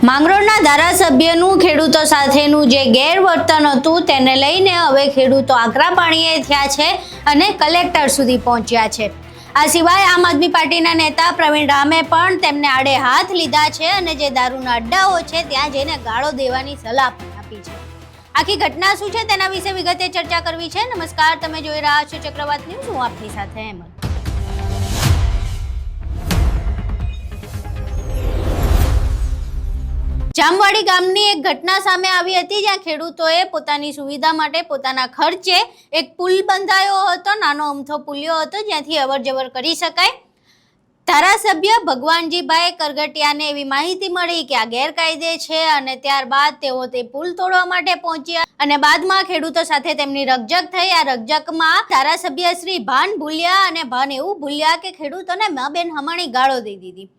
માંગરોળના ધારાસભ્યનું ખેડૂતો સાથેનું જે ગેરવર્તન હતું તેને લઈને હવે ખેડૂતો આકરા પાણીએ થયા છે અને કલેક્ટર સુધી પહોંચ્યા છે। આ સિવાય આમ આદમી પાર્ટીના નેતા પ્રવીણ રામે પણ તેમને આડે હાથ લીધા છે અને જે દારૂના અડ્ડાઓ છે ત્યાં જઈને ગાળો દેવાની સલાહ પણ આપી છે। આખી ઘટના શું છે તેના વિશે વિગતે ચર્ચા કરવી છે। નમસ્કાર, તમે જોઈ રહ્યા છો ચક્રવાત ન્યૂઝ, હું આપની સાથે હેમલ। જામવાડી ગામની એક ઘટના સામે આવી હતી જ્યાં ખેડૂતોએ પોતાની સુવિધા માટે પોતાના ખર્ચે એક પુલ બંધાયો હતો। નાનો અમથો પુલિયો હતો જ્યાંથી અવરજવર કરી શકાય। ધારાસભ્ય ભગવાનજીભાઈ કરગટિયાને એવી માહિતી મળી કે આ ગેરકાયદે છે અને ત્યારબાદ તેઓ તે પુલ તોડવા માટે પહોંચ્યા અને બાદમાં ખેડૂતો સાથે તેમની રકઝક થઈ। આ રકઝકમાં ધારાસભ્ય શ્રી ભાન ભૂલ્યા અને ભાન એવું ભૂલ્યા કે ખેડૂતોને બેન હમાણી ગાળો દઈ દીધી।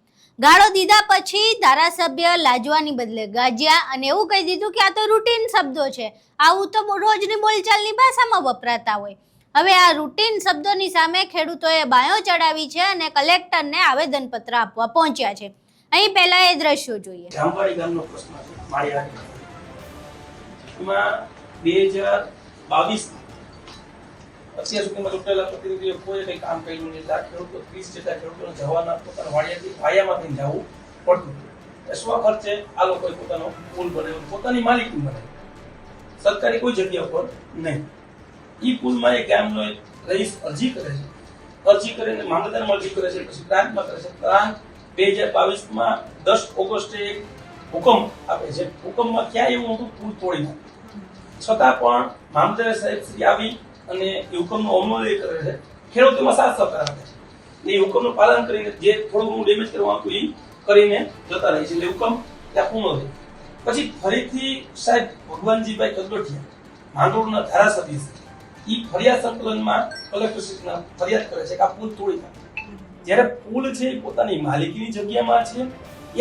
ગાળો દીધા પછી ધારાસભ્ય લાજવાની બદલે ગાજ્યા અને એવું કહી દીધું કે આ તો રૂટીન શબ્દો છે, આવું તો રોજની બોલચાલની ભાષામાં વપરાતા હોય। હવે આ રૂટીન શબ્દોની સામે ખેડૂતોએ બાયો ચડાવી છે અને કલેક્ટરને આવેદનપત્ર આપવા પહોંચ્યા છે। અહીં પહેલા એ દ્રશ્યો જોઈએ। જામવાડી ગામનો પ્રશ્ન છે માળિયાહાટી। એમાં 2022 અત્યાર સુધીમાં ચૂંટાયેલા પ્રતિનિધિઓ કોઈ કંઈ કામ કર્યું નહીં। ખેડૂતો 30 જેટલા ખેડૂતોને જવાના પોતાના વાડિયાથી ભાયામાંથી જવું પડતું હતું। સ્વ ખર્ચે આ લોકોએ પોતાનો પુલ બનાવ્યો, પોતાની માલિકી બનાવી, સરકારી કોઈ જગ્યા પર નહીં। ઈ પુલમાં એક ગામનો એક રહીશ અરજી કરે છે, અરજી કરીને મામલતદારમાં અરજી કરે છે, પછી પ્રાંતમાં કરે છે। પ્રાંત 2022માં 10 ઓગસ્ટે એક હુકમ આપે છે। હુકમમાં ક્યાં એવું હતું પુલ તોડી નાખ્યો, છતાં પણ મામલતદાર સાહેબ શ્રી આવી અને એ હુકમનો અમલ કરે છે, ખેડૂતોમાં સાથ સહકાર આપે છે। એ હુકમનું પાલન કરીને જે થોડું ડેમેજ કરવાનું હતું એ કરીને જતા રહે છે, એટલે હુકમ ત્યાં પૂર્ણ થાય। પછી ફરીથી સાહેબ ભગવાનજીભાઈ કરગટિયા માંગરોળના ધારાસભ્ય છે, એ ફરિયાદ સંકલનમાં કલેક્ટરશ્રીના ફરિયાદ કરે છે કે આ પુલ તોડી નાખો। જ્યારે પુલ છે એ પોતાની માલિકીની જગ્યામાં છે,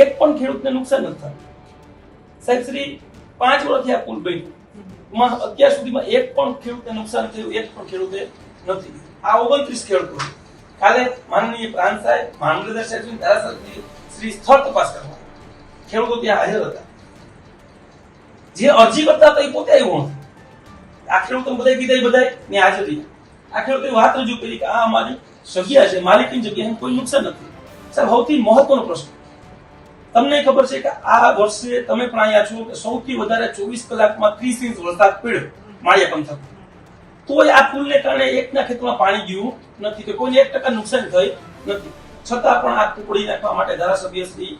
એક પણ ખેડૂતને નુકસાન નથી થયું। સાહેબ શ્રી 5 વર્ષથી આ પુલ બન્યો, અત્યાર સુધીમાં એક પણ ખેડૂતને નુકસાન થયું, એક પણ ખેડૂતે નથી। આ 29 ખેડૂતો કાલે માનનીય પ્રાંત સાહેબ, મામલતદાર સાહેબ, ધારાસભ્ય શ્રી સ્થળ તપાસ કરવા ખેડૂતો ત્યાં હાજર હતા। જે અરજી કરતા હતા એ પોતે આવ્યો નથી। આ ખેડૂતો બધા કીધા બધા ને હાજર રહ્યા। આ ખેડૂતોએ વાત રજૂ કરી કે આ અમારી જગ્યા છે, માલિકીની જગ્યા, કોઈ નુકસાન નથી। સાહેબ સૌથી મહત્વનો પ્રશ્ન, તમને ખબર છે કે આ વર્ષે તમે પણ અહીંયા છો કે સૌથી વધારે 24 કલાકમાં 30 ઇંચ વરસાદ પડ્યો માળિયા પંથક, તોય આ પુલને કારણે એકના ખેતરમાં પાણી ગયું નથી કે કોઈને 1% નુકસાન થઈ નથી। છતાં પણ આ ટુકડી નાખવા માટે ધારાસભ્ય શ્રી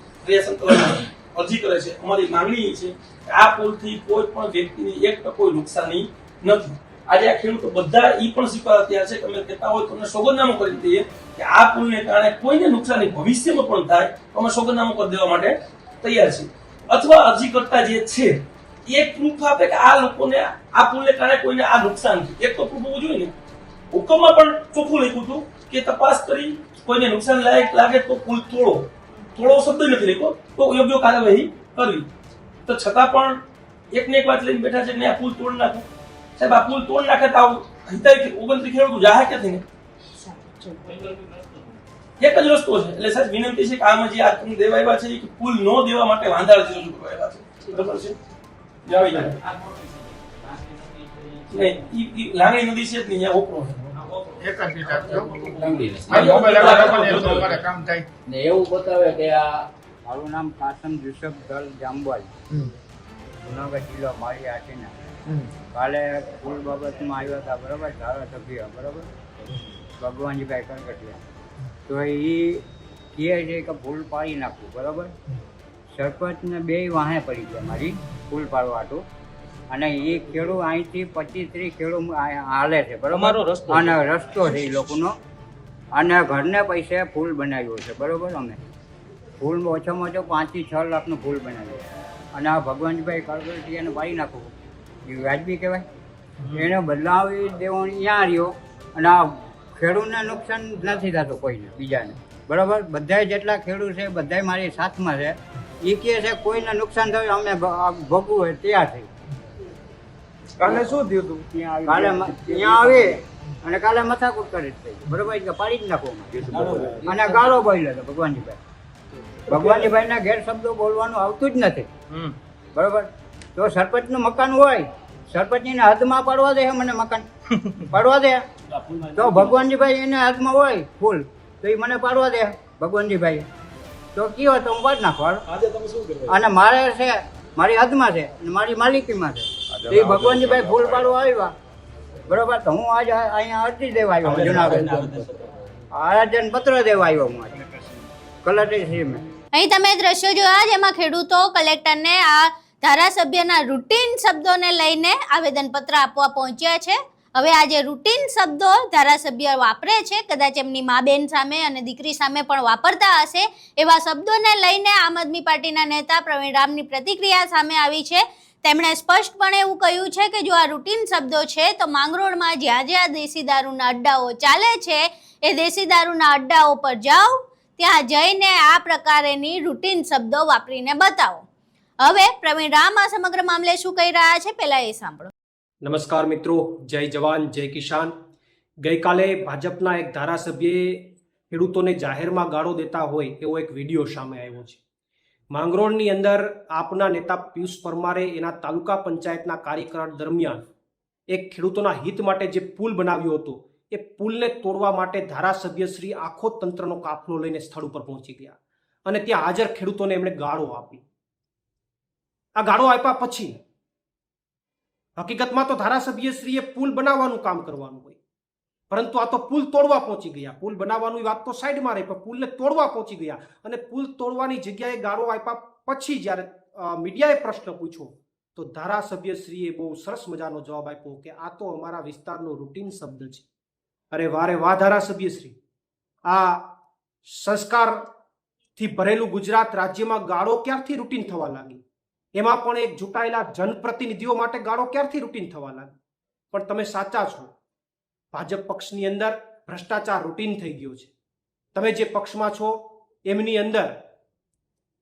અરજી કરે છે। અમારી માંગણી છે કે આ પુલથી કોઈ પણ વ્યક્તિની 1% કોઈ નુકસાની નથી। આજે આ ખેડૂતો બધા ઈ પણ સ્વીકાર તૈયાર છે કે અમે કહેતા હોય તો અમને સોગંદનામું કરી દઈએ કે આ પુલને કારણે કોઈને નુકસાની ભવિષ્યમાં પણ થાય તો અમે સોગંદનામું કરી દેવા માટે તૈયાર છીએ। અથવા અરજી કરતા જે છે એક પ્રૂફ આપે કે આ લોકોને આ પુલને કારણે કોઈને આ નુકસાન થયું, એક તો પ્રૂફ હોવું જોઈએ ને। હુકમમાં પણ ચોખ્ખું લખ્યું હતું કે તપાસ કરી કોઈને નુકસાન લાગે તો પુલ તોડો શબ્દ નથી લખ્યો, તો યોગ્ય કાર્યવાહી કરવી। તો છતાં પણ એકને એક વાત લઈને બેઠા છે કે આ પુલ તોડ નાખો। સાહેબ આ પુલ તોડ નાખે તો 29 ખેડૂતો જાહેર ક્યાંથી ને? એક જ રસ્તો છે। એટલે સાહેબ વિનંતી છે કે આમાં જે આ તમે દેવા આવ્યા છે કે પુલ ન દેવા માટે વાંધાળથી રજૂ કરવા આવ્યા છે, બરાબર છે? જાવી જાય નહીં, ઈ લાંગણી નદી છે જ નહીં, અહીંયા ઓપરો છે, એક જ મિનિટ આપજો। કામ થાય ને એવું બતાવે કે આ મારું નામ કાસમ યુસુફ દલ જામવાડી, જુનાગઢ જિલ્લો માળિયાહાટીના। કાલે પુલ બાબતમાં આવ્યા હતા, બરાબર, ધારાસભ્ય, બરાબર, ભગવાનજીભાઈ કરગટિયા, તો એ કહે છે કે પુલ પાડી નાખવું, બરાબર। સરપંચને 2 વાહે પડી ગયા મારી પુલ પાડવા હતું, અને એ ખેડૂત અહીંથી 25-30 ખેડૂત હાલે છે, બરાબર, અને રસ્તો છે એ લોકોનો, અને ઘરને પૈસે પુલ બનાવ્યો છે, બરાબર। અમે પુલ ઓછામાં ઓછો 5 થી 6 લાખનો પુલ બનાવ્યો, અને આ ભગવાનજીભાઈ કરગટિયાને પાડી નાખવું એ વાજબી કહેવાય? એને બદલાવી દેવાનું ત્યાં રહ્યો, અને આ ખેડૂતને નુકસાન નથી થતું કોઈને બીજાને, બરાબર। બધા જેટલા ખેડૂત છે બધા મારી સાથમાં છે, એ કહે છે કોઈને નુકસાન થયું અમે ભોગવું હોય તૈયાર થઈ। કાલે શું થયું હતું? કાલે ત્યાં આવી અને કાલે મથાકૂટ કરી, બરાબર, કે પાડી જ નાખો અને ગાળો બોલ્યો હતો ભગવાનજીભાઈ। ભગવાનજીભાઈના ગેરશબ્દો બોલવાનું આવતું જ નથી. બરોબર. તો સરપંચનું મકાન હોય, સરપંચની હદમાં પાડવા દે મને મકાન પાડવા દે. તો ભગવાનજીભાઈ એને હદમાં હોય ફૂલ, તો એ મને પાડવા દે ભગવાનજીભાઈ. તો કયો તો હું પાડ નાખવા. અને મારે છે, મારી હદમાં છે, મારી માલિકીમાં છે. તો એ ભગવાનજીભાઈ ફૂલ પાડવા આવ્યા, બરોબર. તો હું આજે અહીંયા અરજી દેવા આવ્યો જુનાગઢ, આયોજન પત્ર દેવા આવ્યો હું આજે કલેક્ટરશ્રીમાં. અહીં તમે દ્રશ્યો જોયા જેમાં ખેડૂતો કલેક્ટરને આ ધારાસભ્યના રૂટીન શબ્દોને લઈને આવેદનપત્ર આપવા પહોંચ્યા છે. હવે આ જે રૂટીન શબ્દો ધારાસભ્ય વાપરે છે, કદાચ એમની મા બેન સામે અને દીકરી સામે પણ વાપરતા હશે, એવા શબ્દોને લઈને આમ આદમી પાર્ટીના નેતા પ્રવીણ રામની પ્રતિક્રિયા સામે આવી છે. તેમણે સ્પષ્ટપણે એવું કહ્યું છે કે જો આ રૂટીન શબ્દો છે તો માંગરોળમાં જ્યાં જ્યાં દેશી દારૂના અડ્ડાઓ ચાલે છે એ દેશી દારૂના અડ્ડાઓ પર જાઓ, ત્યાં જઈને આ પ્રકારેની રૂટીન શબ્દો વાપરીને બતાવો. હવે પ્રવીણ રામ આ સમગ્ર મામલે શું કહી રહ્યા છે પહેલા એ સાંભળો. નમસ્કાર મિત્રો, જય જવાન જય કિસાન. ગઈકાલે ભાજપના એક ધારાસભ્યએ ખેડૂતોને જાહેરમાં ગાળો દેતા હોય એવો એક વિડીયો સામે આવ્યો છે. માંગરોળની અંદર આપના નેતા પિયુષ પરમારે એના તાલુકા પંચાયતના કાર્યકાળ દરમિયાન એક ખેડૂતોના હિત માટે જે પુલ બનાવ્યો હતો એ પુલને તોડવા માટે ધારાસભ્ય શ્રી આખો તંત્રનો કાફલો લઈને સ્થળ ઉપર પહોંચી ગયા અને ત્યાં હાજર ખેડૂતોને એમણે ગાળો આપી. આ ગાળો આપ્યા પછી હકીકતમાં તો ધારાસભ્યશ્રીએ પુલ બનાવવાનું કામ કરવાનું હોય, પરંતુ આ તો પુલ તોડવા પહોંચી ગયા. પુલ બનાવવાની વાત તો સાઈડમાં રહી, પણ પુલને તોડવા પહોંચી ગયા અને પુલ તોડવાની જગ્યાએ ગાળો આપ્યા પછી જ્યારે મીડિયાએ પ્રશ્ન પૂછ્યો તો ધારાસભ્યશ્રીએ બહુ સરસ મજાનો જવાબ આપ્યો કે આ તો અમારા વિસ્તારનો રૂટીન શબ્દ છે. અરે વારે વાહ ધારાસભ્યશ્રી, આ સંસ્કારથી ભરેલું ગુજરાત રાજ્યમાં ગાળો ક્યારથી રૂટીન થવા લાગી? એમાં પણ એક ચૂંટાયેલા જનપ્રતિનિધિઓ માટે ગાળો ક્યારથી રૂટીન થવા લાગી? પણ તમે સાચા છો, ભાજપ પક્ષની અંદર ભ્રષ્ટાચાર રૂટીન થઈ ગયો છે. તમે જે પક્ષમાં છો એમની અંદર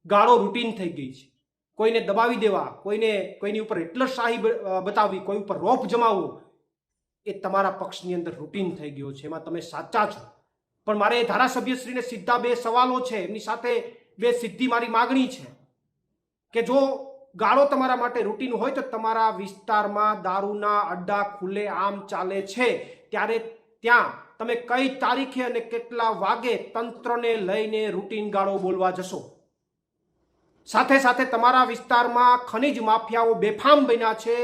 ગાળો રૂટીન થઈ ગઈ છે. કોઈને દબાવી દેવા, કોઈની ઉપર હિટલરશાહી બતાવવી, કોઈ ઉપર રોપ જમાવવો, એ તમારા પક્ષની અંદર રૂટીન થઈ ગયો છે. એમાં તમે સાચા છો. પણ મારે ધારાસભ્યશ્રીને સીધા બે સવાલો છે, એમની સાથે બે સીધી મારી માગણી છે કે જો ગાળો તમારા માટે રૂટીન હોય તો તમારા વિસ્તારમાં દારૂના અડ્ડા ખુલ્લે આમ ચાલે છે ત્યારે ત્યાં તમે કઈ તારીખે અને કેટલા વાગે તંત્રને લઈને રૂટીન ગાળો બોલવા જશો? સાથે સાથે તમારા વિસ્તારમાં ખનીજ માફિયાઓ બેફામ બન્યા છે,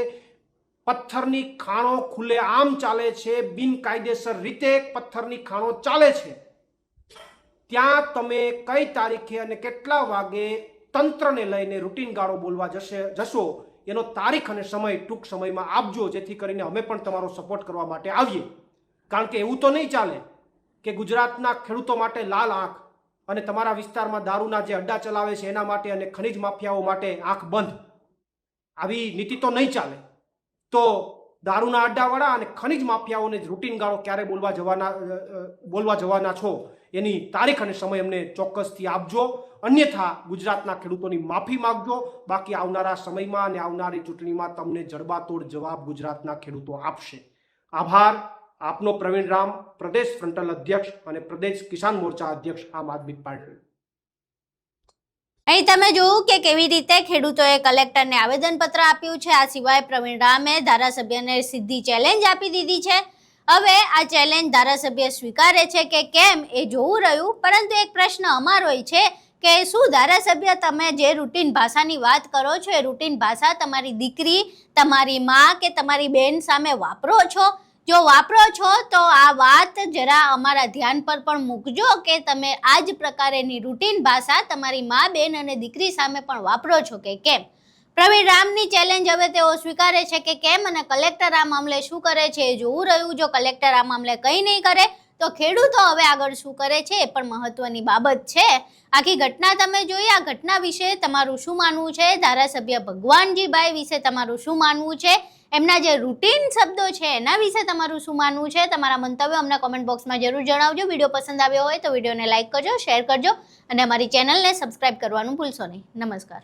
પથ્થરની ખાણો ખુલ્લે આમ ચાલે છે, બિનકાયદેસર રીતે પથ્થરની ખાણો ચાલે છે, ત્યાં તમે કઈ તારીખે અને કેટલા વાગે તંત્રને લઈને રૂટીન ગાળો બોલવા જશો એનો તારીખ અને સમય ટૂંક સમયમાં આપજો, જેથી કરીને અમે પણ તમારો સપોર્ટ કરવા માટે આવીએ. કારણ કે એવું તો નહીં ચાલે કે ગુજરાતના ખેડૂતો માટે લાલ આંખ અને તમારા વિસ્તારમાં દારૂના જે અડ્ડા ચલાવે છે એના માટે અને ખનીજ માફિયાઓ માટે આંખ બંધ. આવી નીતિ તો નહીં ચાલે. તો દારૂના અડ્ડાવાળા અને ખનીજ માફિયાઓને રૂટીન ગાળો ક્યારે બોલવા જવાના છો એની તારીખ અને સમય અમને ચોક્કસથી આપજો, અન્યથા ગુજરાતના ખેડૂતોની માફી માંગજો. બાકી આવનારા સમયમાં અને આવનારી ચૂંટણીમાં તમને જડબાતોડ જવાબ ગુજરાતના ખેડૂતો આપશે. આભાર. આપનો પ્રવીણ રામ, પ્રદેશ ફ્રન્ટલ અધ્યક્ષ અને પ્રદેશ કિસાન મોરચા અધ્યક્ષ, આમ આદમી પાર્ટી. અહીં તમે જોયું કે કેવી રીતે ખેડૂતોએ કલેક્ટરને આવેદનપત્ર આપ્યું છે. આ સિવાય પ્રવીણ રામે ધારાસભ્યને સીધી ચેલેન્જ આપી દીધી છે. હવે આ ચેલેન્જ ધારાસભ્ય સ્વીકારે છે કે કેમ એ જોવું રહ્યું. પરંતુ એક પ્રશ્ન અમારો છે કે શું ધારાસભ્ય તમે જે રૂટીન ભાષાની વાત કરો છો એ રૂટીન ભાષા તમારી દીકરી, તમારી માં કે તમારી બેન સામે વાપરો છો? જો વાપરો છો તો આ વાત જરા અમારા ધ્યાન પર પણ મૂકજો કે તમે આ જ પ્રકારેની રૂટીન ભાષા તમારી મા, બેન અને દીકરી સામે પણ વાપરો છો કે કેમ? પ્રવીણ રામની ચેલેન્જ હવે તેઓ સ્વીકારે છે કે કેમ, અને કલેક્ટર આ મામલે શું કરે છે એ જોવું રહ્યું. જો કલેક્ટર આ મામલે કંઈ નહીં કરે તો ખેડૂતો હવે આગળ શું કરે છે એ પણ મહત્વની બાબત છે. આખી ઘટના તમે જોઈ. આ ઘટના વિશે તમારું શું માનવું છે? ધારાસભ્ય ભગવાનજીભાઈ વિશે તમારું શું માનવું છે? એમના જે રૂટીન શબ્દો છે એના વિશે તમારું શું માનવું છે? તમારા મંતવ્યો અમને કોમેન્ટ બોક્સમાં જરૂર જણાવજો. વિડીયો પસંદ આવ્યો હોય તો વિડીયોને લાઇક કરજો, શેર કરજો અને અમારી ચેનલને સબસ્ક્રાઇબ કરવાનું ભૂલશો નહીં. નમસ્કાર.